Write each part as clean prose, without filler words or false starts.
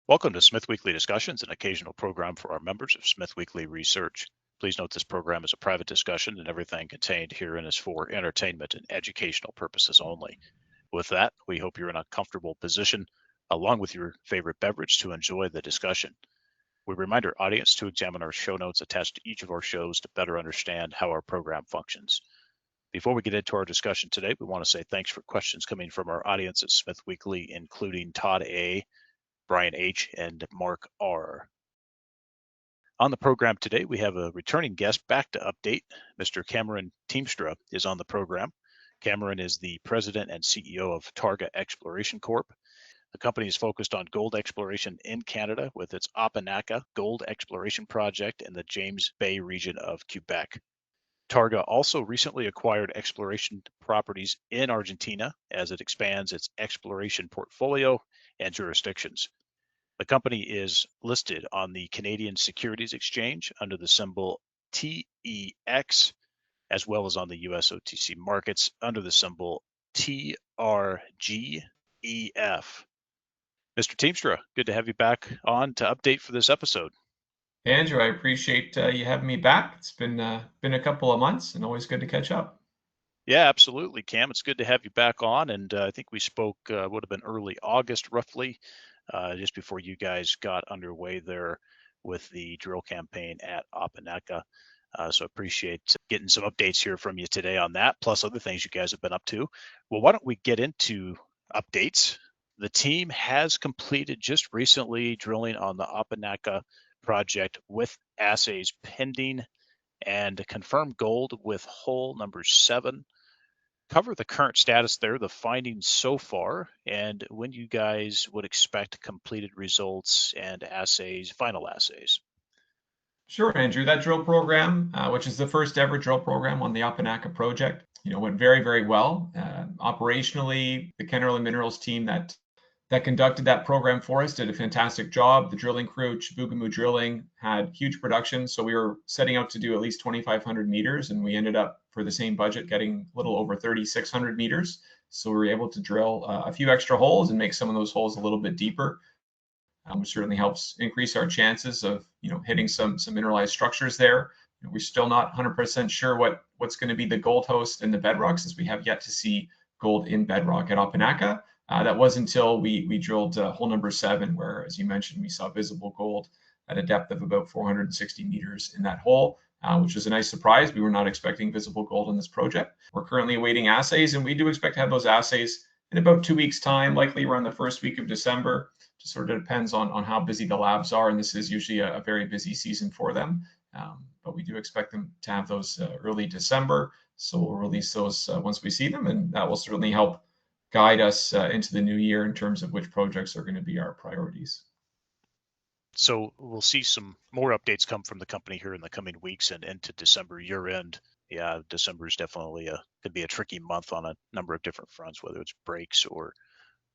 Welcome to SmithWeekly Discussions, an occasional program for our members of SmithWeekly Research. Please note this program is a private discussion and everything contained herein is for entertainment and educational purposes only. With that, we hope you're in a comfortable position, along with your favorite beverage, to enjoy the discussion. We remind our audience to examine our show notes attached to each of our shows to better understand how our program functions. Before we get into our discussion today, we want to say thanks for questions coming from our audience at SmithWeekly, including Todd A., Brian H., and Mark R. On the program today, we have a returning guest back to update. Mr. Cameron Tymstra is on the program. Cameron is the president and CEO of Targa Exploration Corp. The company is focused on gold exploration in Canada with its Opinaca gold exploration project in the James Bay region of Quebec. Targa also recently acquired exploration properties in Argentina as it expands its exploration portfolio and jurisdictions. The company is listed on the Canadian Securities Exchange under the symbol TEX, as well as on the US OTC markets under the symbol TRGEF. Mr. Tymstra, good to have you back on to update for this episode. Andrew, I appreciate you having me back. It's been a couple of months and always good to catch up. Yeah, absolutely, Cam. It's good to have you back on. And I think we spoke, would have been early August, roughly, just before you guys got underway there with the drill campaign at Opinaca. So appreciate getting some updates here from you today on that, plus other things you guys have been up to. Well, why don't we get into updates? The team has completed just recently drilling on the Opinaca project with assays pending and confirmed gold with hole number 7. Cover the current status there, the findings so far, and when you guys would expect completed results and assays, final assays. Sure, Andrew. That drill program, which is the first ever drill program on the Opinaca project, went very, very well. Operationally, the Kennerly Minerals team that conducted that program for us did a fantastic job. The drilling crew, Chibougamau Drilling, had huge production. So we were setting out to do at least 2,500 meters, and we ended up, for the same budget, getting a little over 3,600 meters. So we were able to drill a few extra holes and make some of those holes a little bit deeper, which certainly helps increase our chances of hitting some mineralized structures there. We're still not 100% sure what's going to be the gold host in the bedrock, since we have yet to see gold in bedrock at Opinaca. That was until we drilled hole number 7, where, as you mentioned, we saw visible gold at a depth of about 460 meters in that hole, which was a nice surprise. We were not expecting visible gold on this project. We're currently awaiting assays, and we do expect to have those assays in about 2 weeks' time, likely around the first week of December. Just sort of depends on how busy the labs are, and this is usually a very busy season for them. But we do expect them to have those early December, so we'll release those once we see them, and that will certainly help guide us into the new year in terms of which projects are going to be our priorities. So we'll see some more updates come from the company here in the coming weeks and into December year end. Yeah, December is definitely could be a tricky month on a number of different fronts, whether it's breaks or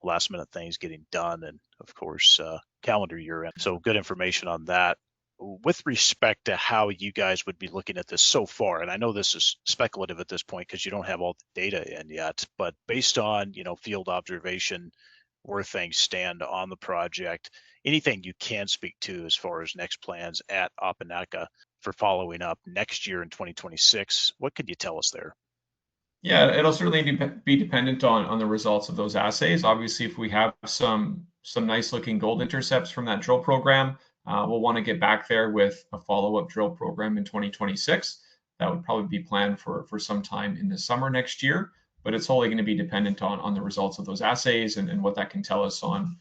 last minute things getting done, and of course calendar year end. So good information on that. With respect to how you guys would be looking at this so far, and I know this is speculative at this point because you don't have all the data in yet, but based on field observation, where things stand on the project, anything you can speak to as far as next plans at Opinaca for following up next year in 2026, what could you tell us there? Yeah, it'll certainly be dependent on the results of those assays. Obviously, if we have some nice looking gold intercepts from that drill program, we'll want to get back there with a follow-up drill program in 2026. That would probably be planned for some time in the summer next year, but it's wholly going to be dependent on the results of those assays and what that can tell us on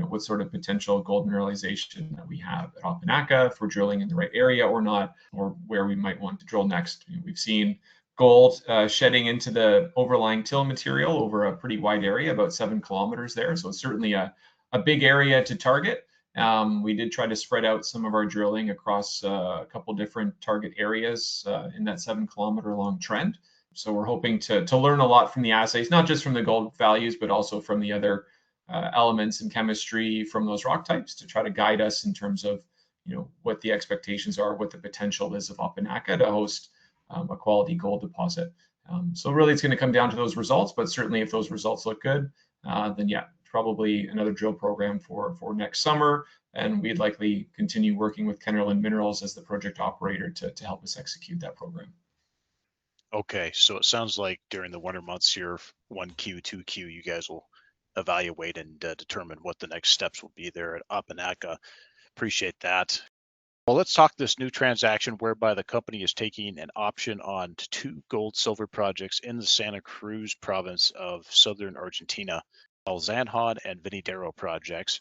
what sort of potential gold mineralization that we have at Opinaca, if we're drilling in the right area or not, or where we might want to drill next. We've seen gold shedding into the overlying till material over a pretty wide area, about 7 kilometers there. So it's certainly a big area to target. We did try to spread out some of our drilling across a couple different target areas in that 7-kilometer long trend. So we're hoping to learn a lot from the assays, not just from the gold values, but also from the other elements in chemistry from those rock types, to try to guide us in terms of what the expectations are, what the potential is of Opinaca to host a quality gold deposit. So really it's going to come down to those results, but certainly if those results look good, then yeah, probably another drill program for next summer, and we'd likely continue working with Kennerland Minerals as the project operator to help us execute that program. Okay, so it sounds like during the winter months here, 1Q, 2Q, you guys will evaluate and determine what the next steps will be there at Opinaca. Appreciate that. Well, let's talk this new transaction whereby the company is taking an option on two gold silver projects in the Santa Cruz province of southern Argentina, El Zanjon and Venidero projects,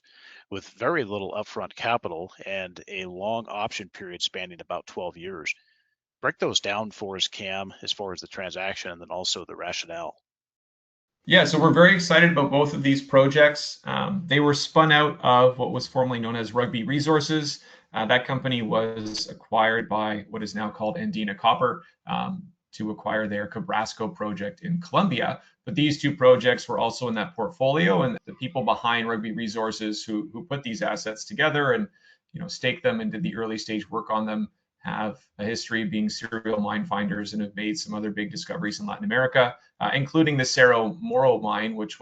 with very little upfront capital and a long option period spanning about 12 years. Break those down for us, Cam, as far as the transaction and then also the rationale. Yeah, so we're very excited about both of these projects. They were spun out of what was formerly known as Rugby Resources. That company was acquired by what is now called Andina Copper to acquire their Cabrasco project in Colombia. But these two projects were also in that portfolio, and the people behind Rugby Resources who put these assets together and staked them and did the early stage work on them have a history of being serial mine finders and have made some other big discoveries in Latin America, including the Cerro Moro mine, which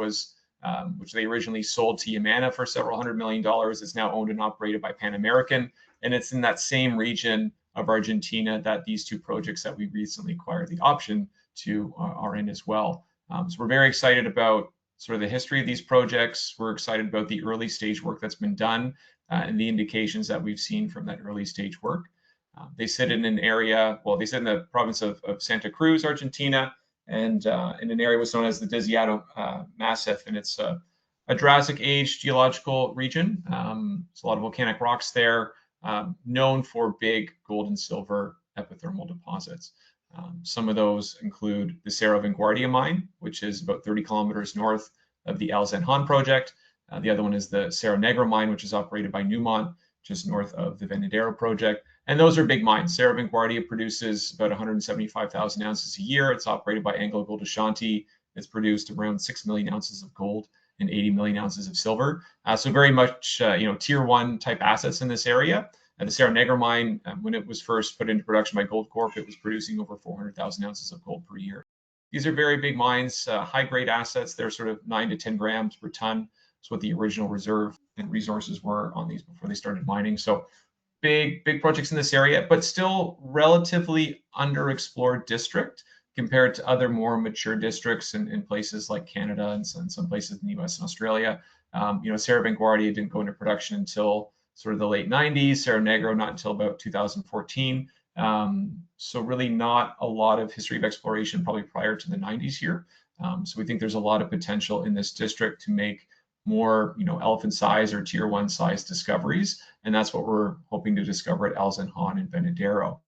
they originally sold to Yamana for several $100 million. It's now owned and operated by Pan American, and it's in that same region of Argentina that these two projects that we recently acquired the option to are in as well. So we're very excited about sort of the history of these projects. We're excited about the early stage work that's been done and the indications that we've seen from that early stage work. They sit in an area, well, they sit in the province of Santa Cruz, Argentina, and in an area what's known as the Desierto Massif, and it's a Jurassic Age geological region. There's a lot of volcanic rocks there, known for big gold and silver epithermal deposits. Some of those include the Cerro Vanguardia mine, which is about 30 kilometers north of the El Zanjon project. The other one is the Cerro Negro mine, which is operated by Newmont, just north of the Venidero project. And those are big mines. Cerro Vanguardia produces about 175,000 ounces a year. It's operated by AngloGold Ashanti. It's produced around 6 million ounces of gold and 80 million ounces of silver. So very much, tier one type assets in this area. The Cerro Negro mine, when it was first put into production by Goldcorp, it was producing over 400,000 ounces of gold per year. These are very big mines, high grade assets. They're sort of 9 to 10 grams per ton. That's what the original reserve and resources were on these before they started mining. So big projects in this area, but still relatively underexplored district compared to other more mature districts in places like Canada and some places in the US and Australia. Cerro Vanguardia didn't go into production until sort of the late 90s, Cerro Negro not until about 2014. So really not a lot of history of exploration probably prior to the 90s here. So we think there's a lot of potential in this district to make more, elephant size or tier one size discoveries. And that's what we're hoping to discover at El Zanjon and Venidero.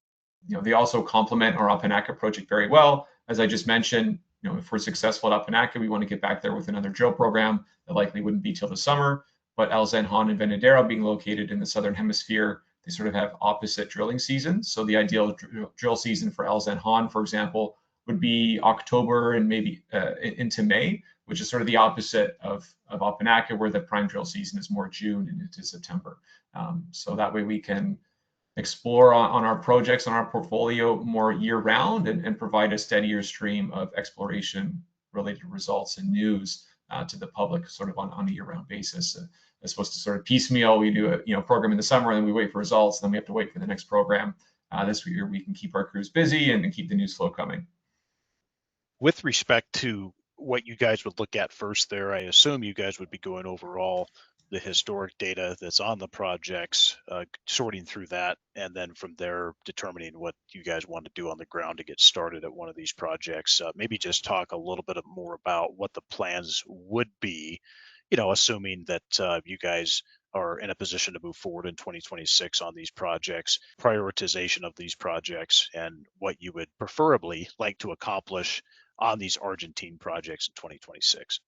They also complement our Opinaca project very well. As I just mentioned, if we're successful at Opinaca, we want to get back there with another drill program that likely wouldn't be till the summer. But El Zanjon and Venidero being located in the southern hemisphere, they sort of have opposite drilling seasons. So the ideal drill season for El Zanjon, for example, would be October and maybe into May, which is sort of the opposite of Opinaca, where the prime drill season is more June and into September. So that way we can explore on our projects, on our portfolio more year round and provide a steadier stream of exploration related results and news to the public sort of on a year round basis. As opposed to sort of piecemeal, we do a program in the summer and then we wait for results, and then we have to wait for the next program. This year we can keep our crews busy and keep the news flow coming. With respect to what you guys would look at first there, I assume you guys would be going over all the historic data that's on the projects, sorting through that, and then from there determining what you guys want to do on the ground to get started at one of these projects. Maybe just talk a little bit more about what the plans would be, assuming that you guys are in a position to move forward in 2026 on these projects, prioritization of these projects, and what you would preferably like to accomplish on these Argentine projects in 2026.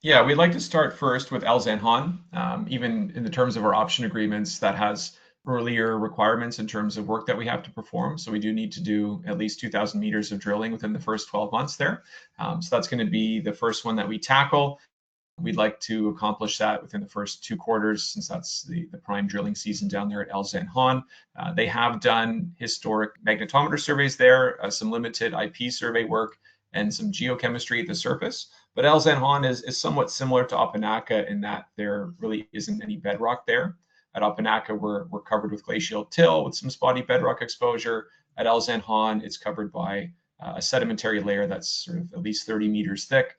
Yeah, we'd like to start first with El Zanjon. Even in the terms of our option agreements, that has earlier requirements in terms of work that we have to perform. So we do need to do at least 2,000 meters of drilling within the first 12 months there. So that's going to be the first one that we tackle. We'd like to accomplish that within the first 2 quarters, since that's the prime drilling season down there at El Zanjon. They have done historic magnetometer surveys there, some limited IP survey work, and some geochemistry at the surface. But El Zanjon is somewhat similar to Opinaca in that there really isn't any bedrock there. At Opinaca, we're covered with glacial till with some spotty bedrock exposure. At El Zanjon, it's covered by a sedimentary layer that's sort of at least 30 meters thick,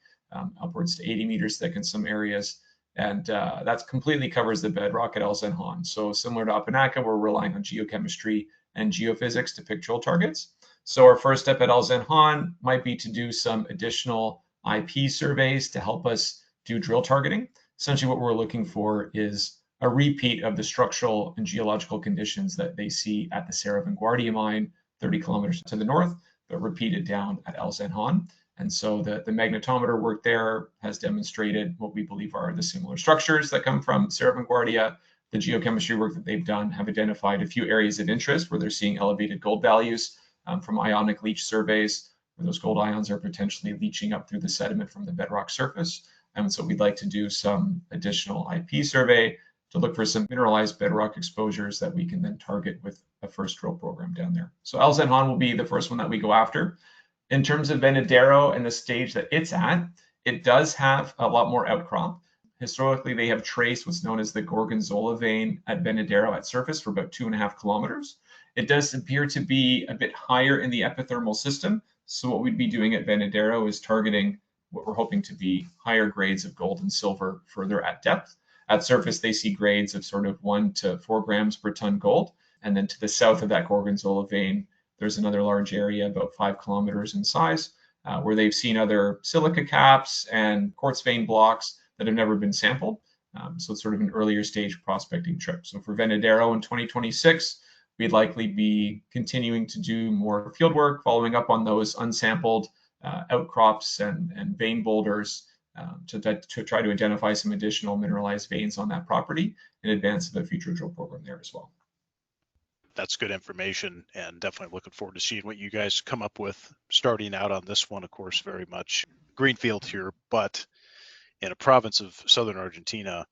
upwards to 80 meters thick in some areas. And that completely covers the bedrock at El Zanjon. So similar to Opinaca, we're relying on geochemistry and geophysics to pick drill targets. So our first step at El Zanjon might be to do some additional IP surveys to help us do drill targeting. Essentially what we're looking for is a repeat of the structural and geological conditions that they see at the Serra Vanguardia mine 30 kilometers to the north, but repeated down at El Zanjon. And so the magnetometer work there has demonstrated what we believe are the similar structures that come from Serra Vanguardia. The geochemistry work that they've done have identified a few areas of interest where they're seeing elevated gold values from ionic leach surveys, where those gold ions are potentially leaching up through the sediment from the bedrock surface. And so we'd like to do some additional IP survey to look for some mineralized bedrock exposures that we can then target with a first drill program down there. So El Zanjon will be the first one that we go after. In terms of Venadero and the stage that it's at, it does have a lot more outcrop. Historically, they have traced what's known as the Gorgonzola vein at Venadero at surface for about 2.5 kilometers. It does appear to be a bit higher in the epithermal system. So what we'd be doing at Venadero is targeting what we're hoping to be higher grades of gold and silver further at depth. At surface, they see grades of sort of 1 to 4 grams per ton gold. And then to the south of that Gorgonzola vein, there's another large area about 5 kilometers in size where they've seen other silica caps and quartz vein blocks that have never been sampled. So it's sort of an earlier stage prospecting trip. So for Venadero in 2026, we'd likely be continuing to do more field work, following up on those unsampled outcrops and vein boulders to try to identify some additional mineralized veins on that property in advance of a future drill program there as well. That's good information, and definitely looking forward to seeing what you guys come up with starting out on this one. Of course, very much greenfield here, but in a province of southern Argentina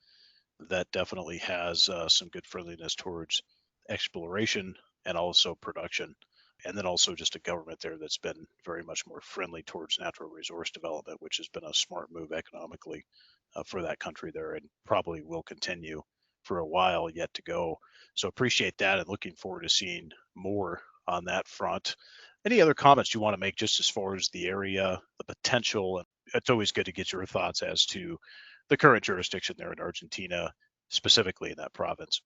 that definitely has some good friendliness towards exploration and also production, and then also just a government there that's been very much more friendly towards natural resource development, which has been a smart move economically for that country there, and probably will continue for a while yet to go. So appreciate that, and looking forward to seeing more on that front. Any other comments you want to make just as far as the area, the potential? And it's always good to get your thoughts as to the current jurisdiction there in Argentina, specifically in that province.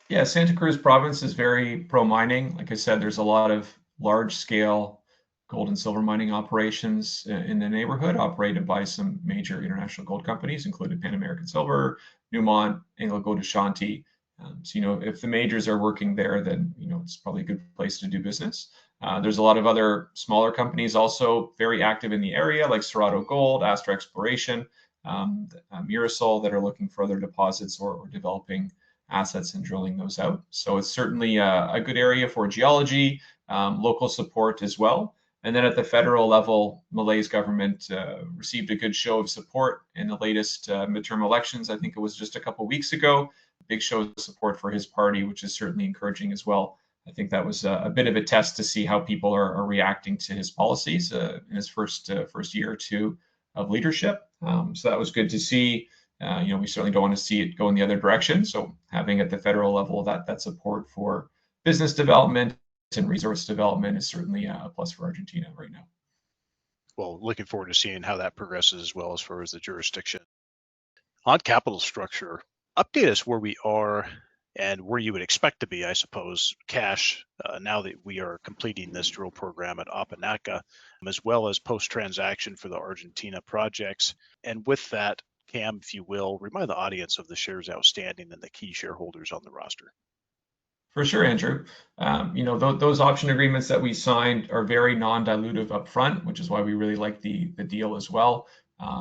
Yeah, Santa Cruz province is very pro-mining. Like I said, there's a lot of large-scale gold and silver mining operations in the neighborhood operated by some major international gold companies, including Pan American Silver, Newmont, AngloGold Ashanti. So, if the majors are working there, then, it's probably a good place to do business. There's a lot of other smaller companies also very active in the area, like Cerrado Gold, Astra Exploration, Mirasol, that are looking for other deposits or developing assets and drilling those out. So it's certainly a good area for geology, local support as well. And then at the federal level, Malay's government received a good show of support in the latest midterm elections. I think it was just a couple of weeks ago. Big show of support for his party, which is certainly encouraging as well. I think that was a bit of a test to see how people are reacting to his policies in his first year or two of leadership. So that was good to see. We certainly don't want to see it go in the other direction. So having at the federal level that support for business development and resource development is certainly a plus for Argentina right now. Well, looking forward to seeing how that progresses as well as far as the jurisdiction. On capital structure, update us where we are and where you would expect to be, I suppose, cash now that we are completing this drill program at Opinaca, as well as post-transaction for the Argentina projects. And with that, Cam, if you will, remind the audience of the shares outstanding and the key shareholders on the roster. For sure, Andrew. Those option agreements that we signed are very non-dilutive upfront, which is why we really like the deal as well.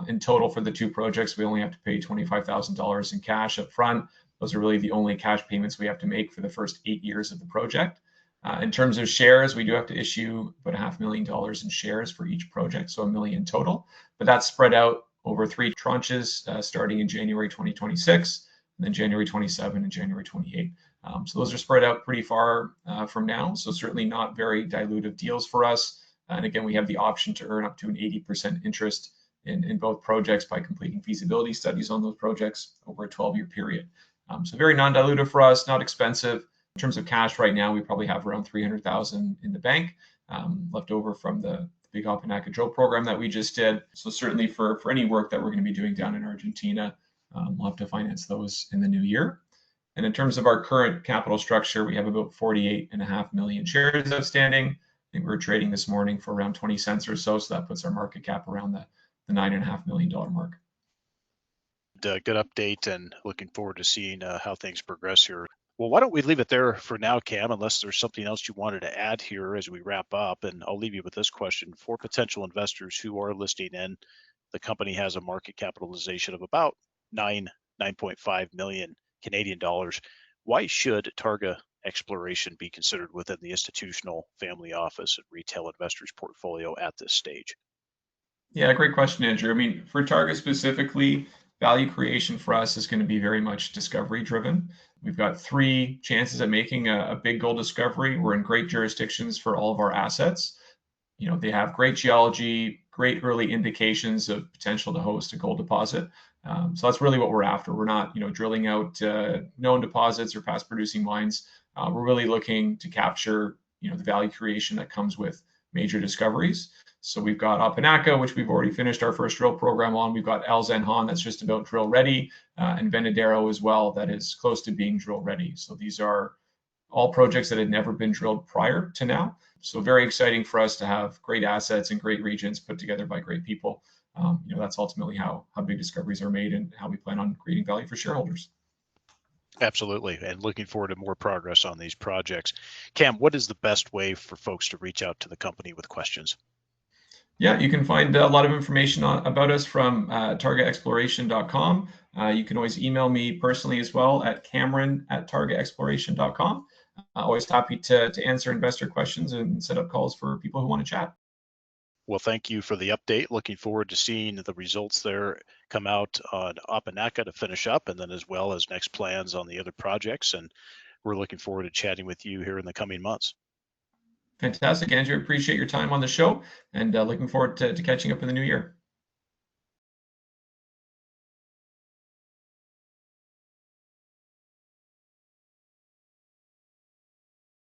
In total, for the two projects, we only have to pay $25,000 in cash up front. Those are really the only cash payments we have to make for the first 8 years of the project. In terms of shares, we do have to issue about $500,000 in shares for each project, so $1 million total. But that's spread out over 3 tranches, starting in January 2026, and then January 27 and January 28. So those are spread out pretty far from now. So certainly not very dilutive deals for us. And again, we have the option to earn up to an 80% interest in both projects by completing feasibility studies on those projects over a 12-year period. So very non-dilutive for us, not expensive. In terms of cash right now, we probably have around 300,000 in the bank left over from the big Opinaca drill program that we just did. So certainly for any work that we're going to be doing down in Argentina, we'll have to finance those in the new year. And in terms of our current capital structure, we have about 48.5 million shares outstanding. I think we were trading this morning for around 20 cents or so. So that puts our market cap around the $9.5 million mark. Good update, and looking forward to seeing how things progress here. Well, why don't we leave it there for now, Cam, unless there's something else you wanted to add here as we wrap up. And I'll leave you with this question. For potential investors who are listing in, the company has a market capitalization of about 9.5 million Canadian dollars. Why should Targa Exploration be considered within the institutional, family office, and retail investors portfolio at this stage? Yeah, great question, Andrew. I mean, for Targa specifically, value creation for us is going to be very much discovery driven. We've got 3 chances at making a big gold discovery. We're in great jurisdictions for all of our assets. You know, they have great geology, great early indications of potential to host a gold deposit. So that's really what we're after. We're not, drilling out known deposits or past producing mines. We're really looking to capture, the value creation that comes with major discoveries. So we've got Opinaca, which we've already finished our first drill program on. We've got El Zanjan that's just about drill ready, and Venadero as well that is close to being drill ready. So these are all projects that had never been drilled prior to now. So very exciting for us to have great assets and great regions put together by great people. That's ultimately how big discoveries are made and how we plan on creating value for shareholders. Absolutely, and looking forward to more progress on these projects. Cam, what is the best way for folks to reach out to the company with questions? Yeah, you can find a lot of information about us from targaexploration.com. You can always email me personally as well at cameron@targaexploration.com. Always happy to answer investor questions and set up calls for people who want to chat. Well, thank you for the update. Looking forward to seeing the results there come out on Opinaca to finish up, and then as well as next plans on the other projects. And we're looking forward to chatting with you here in the coming months. Fantastic, Andrew. Appreciate your time on the show and looking forward to catching up in the new year.